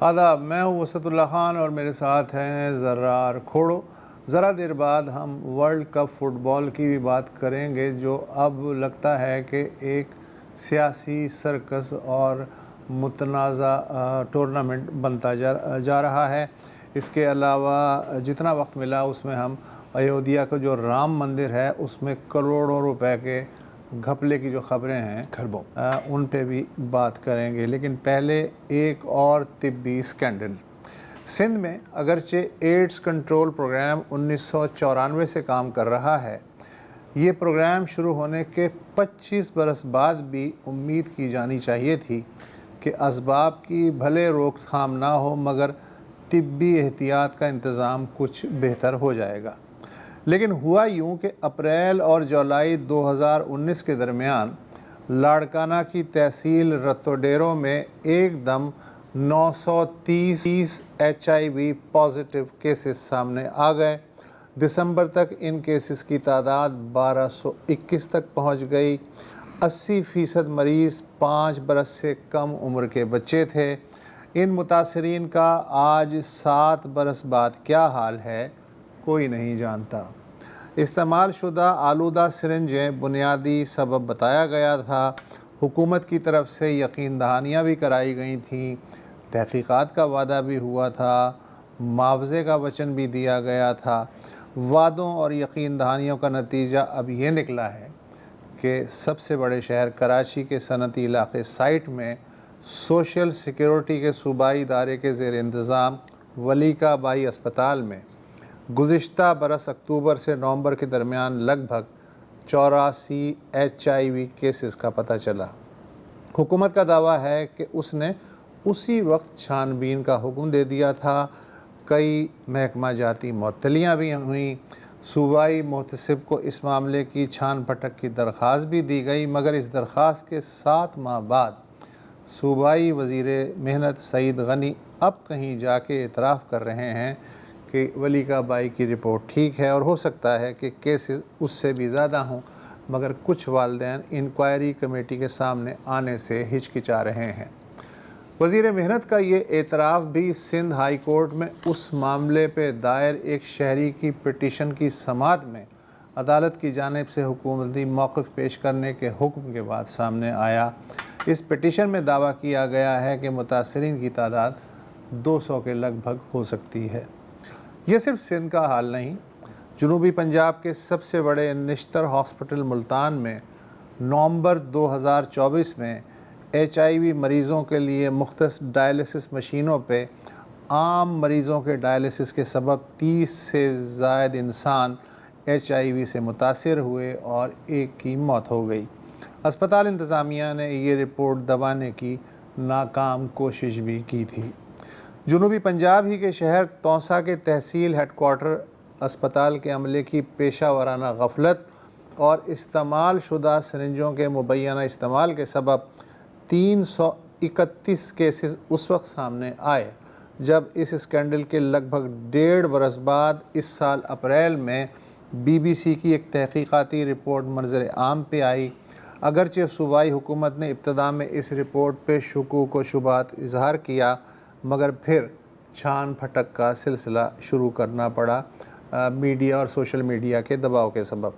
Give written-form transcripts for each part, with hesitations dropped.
آداب، میں ہوں وسعت اللہ خان اور میرے ساتھ ہیں زرار کھوڑو۔ ذرا دیر بعد ہم ورلڈ کپ فٹ بال کی بھی بات کریں گے، جو اب لگتا ہے کہ ایک سیاسی سرکس اور متنازع ٹورنامنٹ بنتا جا رہا ہے۔ اس کے علاوہ جتنا وقت ملا اس میں ہم ایودھیا کا جو رام مندر ہے اس میں کروڑوں روپے کے گھپلے کی جو خبریں ہیں ان پہ بھی بات کریں گے۔ لیکن پہلے ایک اور طبی سکینڈل۔ سندھ میں اگرچہ ایڈز کنٹرول پروگرام 1994 سے کام کر رہا ہے، یہ پروگرام شروع ہونے کے 25 برس بعد بھی امید کی جانی چاہیے تھی کہ اسباب کی بھلے روک تھام نہ ہو مگر طبی احتیاط کا انتظام کچھ بہتر ہو جائے گا۔ لیکن ہوا یوں کہ اپریل اور جولائی 2019 کے درمیان لاڑکانہ کی تحصیل رتو ڈیرو میں ایک دم 930 HIV پازیٹیو کیسز سامنے آ گئے۔ دسمبر تک ان کیسز کی تعداد 1221 تک پہنچ گئی۔ 80% مریض 5 برس سے کم عمر کے بچے تھے۔ ان متاثرین کا آج 7 برس بعد کیا حال ہے کوئی نہیں جانتا۔ استعمال شدہ آلودہ سرنجیں بنیادی سبب بتایا گیا تھا۔ حکومت کی طرف سے یقین دہانیاں بھی کرائی گئی تھیں، تحقیقات کا وعدہ بھی ہوا تھا، معاوضے کا وچن بھی دیا گیا تھا۔ وعدوں اور یقین دہانیوں کا نتیجہ اب یہ نکلا ہے کہ سب سے بڑے شہر کراچی کے صنعتی علاقے سائٹ میں سوشل سیکیورٹی کے صوبائی ادارے کے زیر انتظام ولی کا بائی اسپتال میں گزشتہ برس اکتوبر سے نومبر کے درمیان لگ بھگ 84 HIV کیسز کا پتہ چلا۔ حکومت کا دعویٰ ہے کہ اس نے اسی وقت چھان بین کا حکم دے دیا تھا۔ کئی محکمہ جاتی معطلیاں بھی ہوئیں۔ صوبائی محتسب کو اس معاملے کی چھان پھٹک کی درخواست بھی دی گئی، مگر اس درخواست کے 7 ماہ بعد صوبائی وزیر محنت سعید غنی اب کہیں جا کے اعتراف کر رہے ہیں کہ ولی کا بائی کی رپورٹ ٹھیک ہے اور ہو سکتا ہے کہ کیسز اس سے بھی زیادہ ہوں، مگر کچھ والدین انکوائری کمیٹی کے سامنے آنے سے ہچکچا رہے ہیں۔ وزیر محنت کا یہ اعتراف بھی سندھ ہائی کورٹ میں اس معاملے پہ دائر ایک شہری کی پٹیشن کی سماعت میں عدالت کی جانب سے حکومتی موقف پیش کرنے کے حکم کے بعد سامنے آیا۔ اس پٹیشن میں دعویٰ کیا گیا ہے کہ متاثرین کی تعداد 200 کے لگ بھگ ہو سکتی ہے۔ یہ صرف سندھ کا حال نہیں۔ جنوبی پنجاب کے سب سے بڑے نشتر ہاسپٹل ملتان میں نومبر 2024 میں HIV مریضوں کے لیے مختص ڈائلیسس مشینوں پہ عام مریضوں کے ڈائلیسس کے سبب 30 سے زائد انسان HIV سے متاثر ہوئے اور ایک کی موت ہو گئی۔ اسپتال انتظامیہ نے یہ رپورٹ دبانے کی ناکام کوشش بھی کی تھی۔ جنوبی پنجاب ہی کے شہر تونسا کے تحصیل ہیڈ کوارٹر اسپتال کے عملے کی پیشہ ورانہ غفلت اور استعمال شدہ سرنجوں کے مبینہ استعمال کے سبب 331 کیسز اس وقت سامنے آئے جب اس اسکینڈل کے لگ بھگ 1.5 برس بعد اس سال اپریل میں BBC کی ایک تحقیقاتی رپورٹ منظر عام پہ آئی۔ اگرچہ صوبائی حکومت نے ابتدا میں اس رپورٹ پہ شکوک و شبہات اظہار کیا، مگر پھر چھان پھٹک کا سلسلہ شروع کرنا پڑا میڈیا اور سوشل میڈیا کے دباؤ کے سبب۔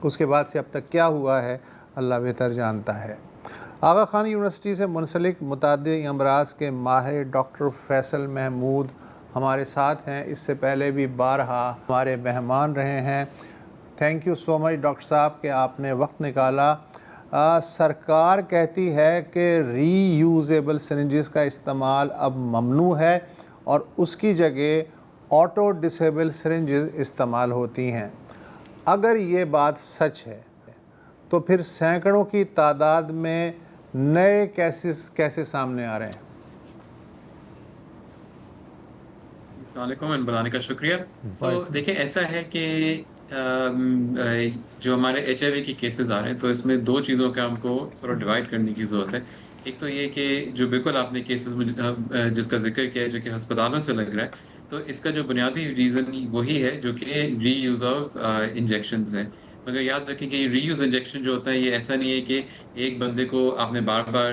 اس کے بعد سے اب تک کیا ہوا ہے اللہ بہتر جانتا ہے۔ آغا خان یونیورسٹی سے منسلک متعدد امراض کے ماہر ڈاکٹر فیصل محمود ہمارے ساتھ ہیں۔ اس سے پہلے بھی بارہا ہمارے مہمان رہے ہیں۔ Thank you so much doctor صاحب کہ آپ نے وقت نکالا۔ سرکار کہتی ہے کہ ری یوزیبل سرنجز کا استعمال اب ممنوع ہے اور اس کی جگہ آٹو ڈسیبل سرنجز استعمال ہوتی ہیں۔ اگر یہ بات سچ ہے تو پھر سینکڑوں کی تعداد میں نئے کیسز کیسے سامنے آ رہے ہیں؟ السلام علیکم، بلانے کا شکریہ۔ دیکھیں، ایسا ہے کہ جو ہمارے HIV کی کیسز آ رہے ہیں تو اس میں 2 چیزوں کا ہم کو تھوڑا ڈیوائڈ کرنے کی ضرورت ہے۔ ایک تو یہ کہ جو بالکل آپ نے کیسز جس کا ذکر کیا ہے جو کہ ہسپتالوں سے لگ رہا ہے، تو اس کا جو بنیادی ریزن وہی ہے جو کہ ری یوز آف انجیکشنز ہیں۔ مگر یاد رکھیں کہ ری یوز انجیکشن جو ہوتا ہے یہ ایسا نہیں ہے کہ ایک بندے کو آپ نے بار بار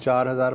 4000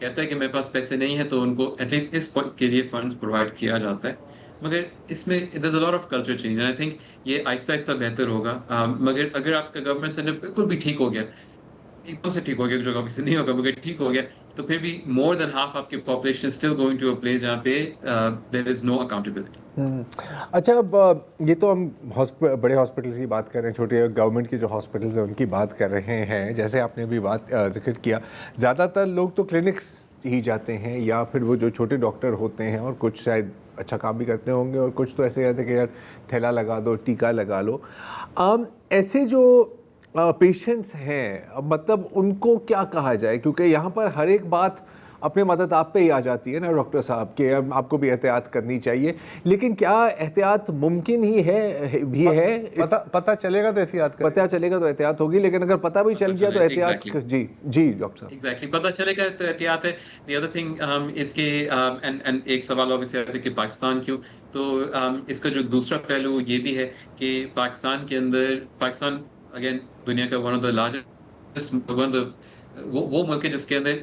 کہتا ہے کہ میرے پاس پیسے نہیں ہیں تو ان کو ایٹ لیسٹ اس کے لیے فنڈز پرووائڈ کیا جاتا ہے. مگر اس میں there's a lot of culture change and I think یہ آہستہ آہستہ بہتر ہوگا. مگر اگر آپ کا گورنمنٹ سینٹر بالکل بھی ٹھیک ہو گیا, ایک دم سے ٹھیک ہو گیا, جو کبھی سے نہیں ہوگا مگر ٹھیک ہو گیا, تو پھر بھی مور دین ہاف آپ کی population still going to a place جہاں پہ دیر از نو اکاؤنٹیبلٹی. اچھا, اب یہ تو ہم بڑے ہاسپٹلس کی بات کر رہے ہیں, چھوٹے گورنمنٹ کے جو ہاسپٹلس ہیں ان کی بات کر رہے ہیں. جیسے آپ نے بھی بات ذکر کیا, زیادہ تر لوگ تو کلینکس ہی جاتے ہیں, یا پھر وہ جو چھوٹے ڈاکٹر ہوتے ہیں, اور کچھ شاید اچھا کام بھی کرتے ہوں گے, اور کچھ تو ایسے کہتے ہیں کہ یار تھیلا لگا دو, ٹیکا لگا لو. ایسے جو پیشنٹس ہیں, مطلب ان کو کیا کہا جائے, کیونکہ یہاں پر ہر ایک بات اپنے مدد آپ پہ ہی آ جاتی ہے نا ڈاکٹر صاحب, کہ آپ کو بھی احتیاط کرنی چاہیے, لیکن کیا احتیاط ممکن ہی ہے بھی ہے؟ پتہ چلے گا تو احتیاط کریں, پتہ چلے گا تو احتیاط ہوگی, لیکن اگر پتہ بھی چل گیا تو احتیاط. جی جی ڈاکٹر صاحب. ایگزیکٹلی, پتہ چلے گا تو احتیاط ہے. دی ادر تھنگ اس کے ایک سوال obviously آتا ہے کہ پاکستان کیوں, تو اس کا جو دوسرا پہلو یہ بھی ہے کہ پاکستان کے اندر, پاکستان اگین دنیا کا ون آف دا لارجسٹ, وہ ملک ہے جس کے اندر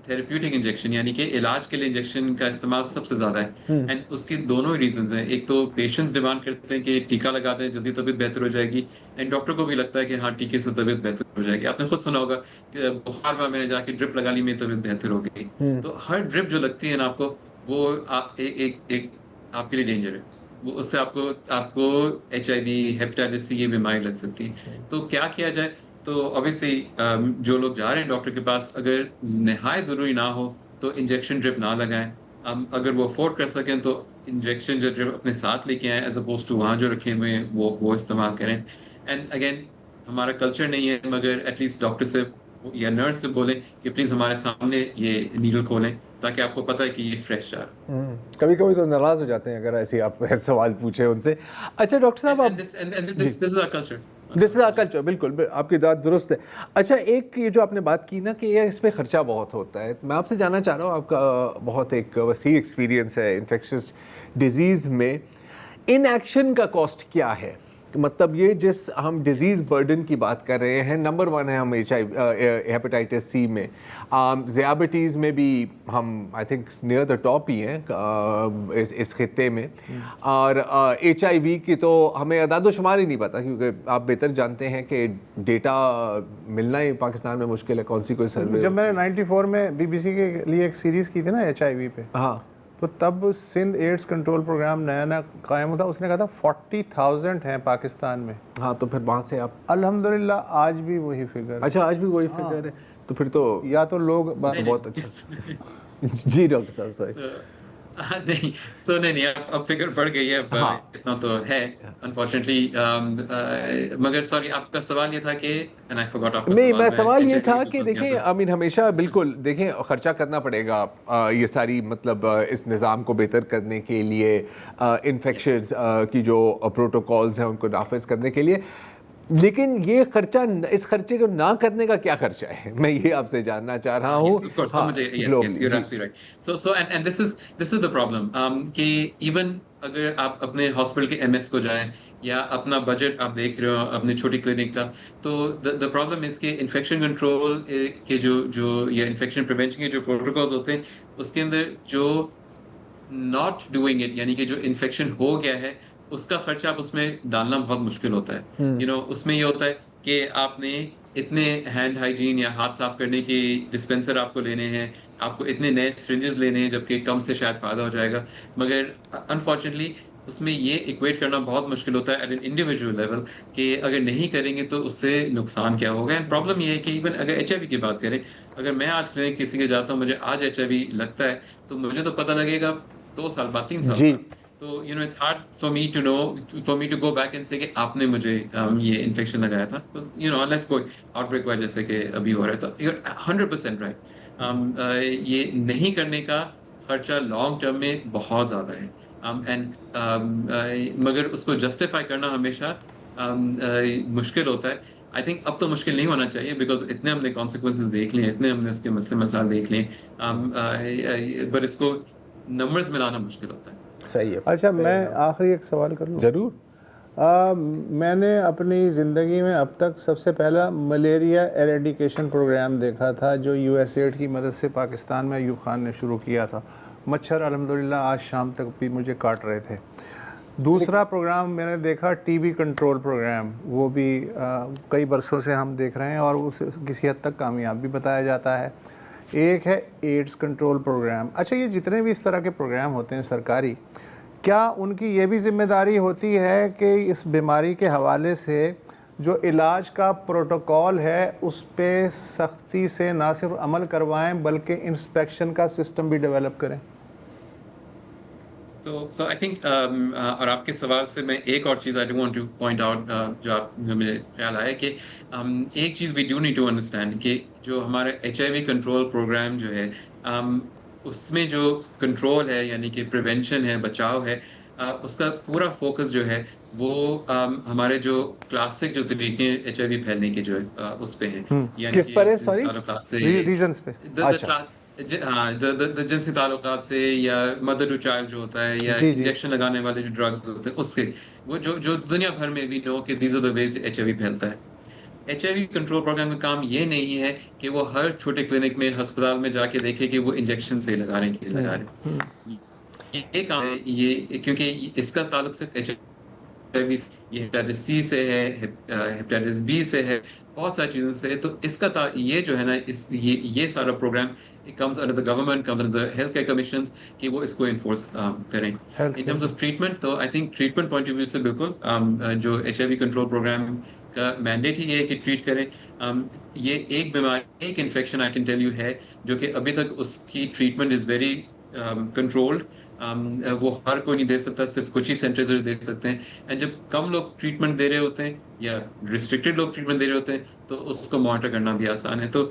تھیراپیوٹک انجیکشن یعنی کہ علاج کے لیے انجیکشن کا استعمال سب سے زیادہ ہے. اینڈ اس کی دونوں ریزنز ہیں, ایک تو پیشنٹس ڈیمانڈ کرتے ہیں کہ ٹیکا لگا دیں جلدی طبیعت بہتر ہو جائے گی, اینڈ ڈاکٹر کو بھی لگتا ہے کہ ہاں ٹیکے سے طبیعت بہتر ہو جائے گی. آپ نے خود سنا ہوگا کہ بخار میں نے جا کے ڈرپ لگا لی, میری طبیعت بہتر ہو گئی. تو ہر ڈرپ جو لگتی ہے نا آپ کو, وہ ایک آپ کے لیے ڈینجر ہے. وہ اس سے آپ کو HIV, ہیپیٹائٹس سی, یہ بیماری لگ سکتی ہے. تو کیا کیا جائے؟ تو obviously جو لوگ جا رہے ہیں ڈاکٹر کے پاس, اگر نہایت ضروری نہ ہو تو انجیکشن ڈرپ نہ لگائیں. اگر وہ افورڈ کر سکیں تو انجیکشن جو ڈرپ اپنے ساتھ لے کے آئیں, ایز اپوز ٹو وہاں جو رکھے ہوئے ہیں وہ استعمال کریں. اینڈ اگین ہمارا کلچر نہیں ہے, مگر ایٹ لیسٹ ڈاکٹر سے یا نرس سے بولیں کہ پلیز ہمارے سامنے یہ نیڈل کھولیں, تاکہ آپ کو پتہ ہے کہ یہ فریش جا رہا ہے. کبھی کبھی تو ناراض ہو جاتے ہیں اگر ایسے آپ سوال پوچھیں ان سے. اچھا ڈاکٹر صاحب, This is our culture. This is our culture, بالکل آپ کی بات درست ہے. اچھا, ایک یہ جو آپ نے بات کی نا کہ یہ اس پہ خرچہ بہت ہوتا ہے, میں آپ سے جاننا چاہ رہا ہوں, آپ کا بہت ایک وسیع ایکسپیرینس ہے انفیکشس ڈیزیز میں, ان ایکشن کا کاسٹ کیا ہے؟ مطلب یہ جس ہم ڈیزیز برڈن کی بات کر رہے ہیں, نمبر 1 ہے ہم ہیپیٹائٹس سی میں, ذیابیٹیز میں بھی ہم I think near the top ہی ہیں اس خطے میں, اور HIV کی تو ہمیں اعداد و شمار ہی نہیں پتا, کیونکہ آپ بہتر جانتے ہیں کہ ڈیٹا ملنا ہی پاکستان میں مشکل ہے. کون سی کوئی سروے, جب میں نے 94 میں BBC کے لیے ایک سیریز کی تھی نا HIV پہ, ہاں, تو تب سندھ ایڈز کنٹرول پروگرام نیا قائم ہوا تھا, اس نے کہا تھا 40,000 ہیں پاکستان میں. ہاں, تو پھر وہاں سے آپ الحمدللہ آج بھی وہی فگر. اچھا, آج بھی وہی فگر ہے, تو پھر تو یا تو لوگ بہت اچھا. جی ڈاکٹر صاحب, سوری. نہیں نہیں, اب فگر بڑھ گئی ہے, اتنا تو ہے انفارچونیٹلی. مگر سوری, آپ کا سوال یہ تھا کہ نہیں, میں سوال یہ تھا کہ دیکھیں ہمیشہ بالکل دیکھیں خرچہ کرنا پڑے گا یہ ساری مطلب اس نظام کو بہتر کرنے کے لیے, انفیکشنز کی جو پروٹوکالز ہیں ان کو نافذ کرنے کے لیے, لیکن یہ خرچہ, اس خرچے کو نہ کرنے کا کیا خرچہ ہے, میں یہ آپ سے جاننا چاہ رہا ہوں. This is the problem کہ ایون اگر آپ اپنے ہاسپٹل کے MS کو جائیں یا اپنا بجٹ آپ دیکھ رہے ہو اپنے چھوٹی کلینک کا, تو the problem is کہ انفیکشن کنٹرول کے جو یا انفیکشن پریونشن کے جو پروٹوکالز ہوتے ہیں, اس کے اندر جو not doing it یعنی کہ جو انفیکشن ہو گیا ہے اس کا خرچہ آپ اس میں ڈالنا بہت مشکل ہوتا ہے. اس میں یہ ہوتا ہے کہ آپ نے اتنے ہینڈ ہائیجین یا ہاتھ صاف کرنے کی ڈسپینسر آپ کو لینے ہیں, آپ کو اتنے نئے سرنجز لینے ہیں, جبکہ کم سے شاید فائدہ ہو جائے گا. مگر انفارچونیٹلی اس میں یہ ایکویٹ کرنا بہت مشکل ہوتا ہے ایٹ این انڈیویجول لیول, کہ اگر نہیں کریں گے تو اس سے نقصان کیا ہوگا. اینڈ پرابلم یہ ہے کہ ایون اگر HIV کی بات کریں, اگر میں آج کلینک کسی کے جاتا ہوں, مجھے آج HIV لگتا ہے, تو مجھے تو پتہ لگے گا 2 سال بعد, 3 سال بعد. تو it's hard for me to go back and say کہ آپ نے مجھے یہ انفیکشن لگایا تھا, unless کوئی آؤٹ بریک ہوا جیسے کہ ابھی ہو رہا ہے. تو you're 100% right. یہ نہیں کرنے کا خرچہ لانگ ٹرم میں بہت زیادہ ہے, مگر اس کو جسٹیفائی کرنا ہمیشہ مشکل ہوتا ہے. آئی تھنک اب تو مشکل نہیں ہونا چاہیے, بیکاز اتنے ہم نے کانسیکوینسز دیکھ لیے, اتنے ہم نے اس کے مسئلے مسائل دیکھ لیے, بٹ اس کو نمبرز میں لانا مشکل ہوتا ہے. صحیح ہے. اچھا, میں آخری ایک سوال کر لوں؟ ضرور. میں نے اپنی زندگی میں اب تک سب سے پہلا ملیریا ایریڈیکیشن پروگرام دیکھا تھا جو یو ایس ایڈ کی مدد سے پاکستان میں ایوب خان نے شروع کیا تھا. مچھر الحمدللہ آج شام تک بھی مجھے کاٹ رہے تھے. دوسرا پروگرام میں نے دیکھا ٹی بی کنٹرول پروگرام, وہ بھی کئی برسوں سے ہم دیکھ رہے ہیں اور اسے کسی حد تک کامیاب بھی بتایا جاتا ہے. ایک ہے ایڈز کنٹرول پروگرام. اچھا, یہ جتنے بھی اس طرح کے پروگرام ہوتے ہیں سرکاری, کیا ان کی یہ بھی ذمہ داری ہوتی ہے کہ اس بیماری کے حوالے سے جو علاج کا پروٹوکول ہے اس پہ سختی سے نہ صرف عمل کروائیں بلکہ انسپیکشن کا سسٹم بھی ڈیولپ کریں؟ So I think اور آپ کے سوال سے میں ایک اور چیز I do want to point out جو مجھے خیال آیا کہ ایک چیز we do need to understand کہ جو ہمارا HIV کنٹرول پروگرام جو ہے اس میں جو کنٹرول ہے یعنی کہ پریونشن ہے, بچاؤ ہے, اس کا پورا فوکس جو ہے وہ ہمارے جو کلاسک جو طریقے HIV پھیلنے کے جو ہے اس پہ ہیں. یعنی کس پر ہے؟ سوری, ریزنس پہ. جنسی تعلقات سے یا مدر ٹو چائلڈ جو ہوتا ہے یا انجیکشن لگانے والے جو ڈرگز ہوتے ہیں اس سے, وہ جو دنیا بھر میں بھی نو کہ these are the ways HIV پھیلتا ہے. HIV کنٹرول پروگرام کا کام یہ نہیں ہے کہ وہ ہر چھوٹے کلینک میں ہسپتال میں جا کے دیکھے کہ وہ انجیکشن سے لگا رہے ہیں کہ لگا رہے ہیں. یہ کام ہے یہ کیونکہ اس کا تعلق صرف HIV یہ ہیپیٹائٹس سی سے ہے, ہیپیٹائٹس بی سے ہے, بہت ساری چیزوں سے. تو اس کا یہ جو ہے نا یہ سارا programme comes under the government, comes under the health care commissions کہ وہ اس کو انفورس کریں. In terms of treatment تو I think treatment point of view سے بالکل جو HIV کنٹرول پروگرام کا مینڈیٹ ہی یہ ہے کہ ٹریٹ کریں. یہ ایک بیماری, ایک infection I can tell you ہے جو کہ ابھی تک اس کی ٹریٹمنٹ از ویری کنٹرولڈ. وہ ہر کوئی نہیں دے سکتا, صرف کچھ ہی سینٹرز دے سکتے ہیں. اینڈ جب کم لوگ ٹریٹمنٹ دے رہے ہوتے ہیں یا ریسٹرکٹیڈ لوگ ٹریٹمنٹ دے رہے ہوتے ہیں تو اس کو مانیٹر کرنا بھی آسان ہے. تو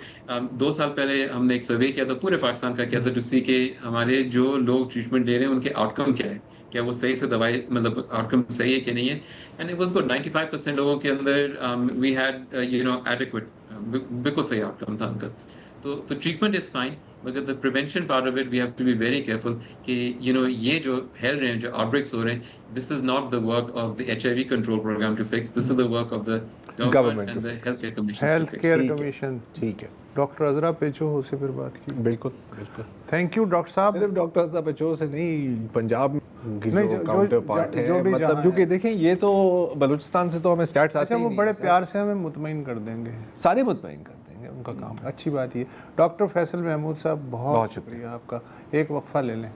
2 سال پہلے ہم نے ایک سروے کیا تھا, پورے پاکستان کا کیا تھا, ٹو سی کہ ہمارے جو لوگ ٹریٹمنٹ دے رہے ہیں ان کے آؤٹ کم کیا ہے, کیا وہ صحیح سے دوائی مطلب آؤٹ کم صحیح ہے کہ نہیں ہے. And it was good. 95% لوگوں کے اندر وی ہیڈ ایڈیکویٹ, بالکل صحیح آؤٹ کم تھا ان کا. تو ٹریٹمنٹ از فائن, مگر the prevention part of it we have to be very careful کہ یہ جو پھیل رہے ہیں, جو آؤٹ بریکس ہو رہے ہیں, this is not the work of the HIV control program to fix, this is the work of the government and the health care commission. Health care commission. ٹھیک ہے. ڈاکٹر عذرا پیچو سے پھر بات کی. بالکل بالکل. تھینک یو ڈاکٹر صاحب. صرف ڈاکٹر عذرا پیچو سے نہیں, پنجاب کی جو کاؤنٹر پارٹ ہے, مطلب کیونکہ دیکھیں یہ تو بلوچستان سے تو ہمیں اسٹارٹس آتے ہیں. اچھا, وہ بڑے پیار سے ہمیں مطمئن کر دیں گے, سارے مطمئن کر دیں گے, ان کا کام ہے. اچھی بات یہ. ڈاکٹر فیصل محمود صاحب بہت شکریہ آپ کا. ایک وقفہ لے لیں.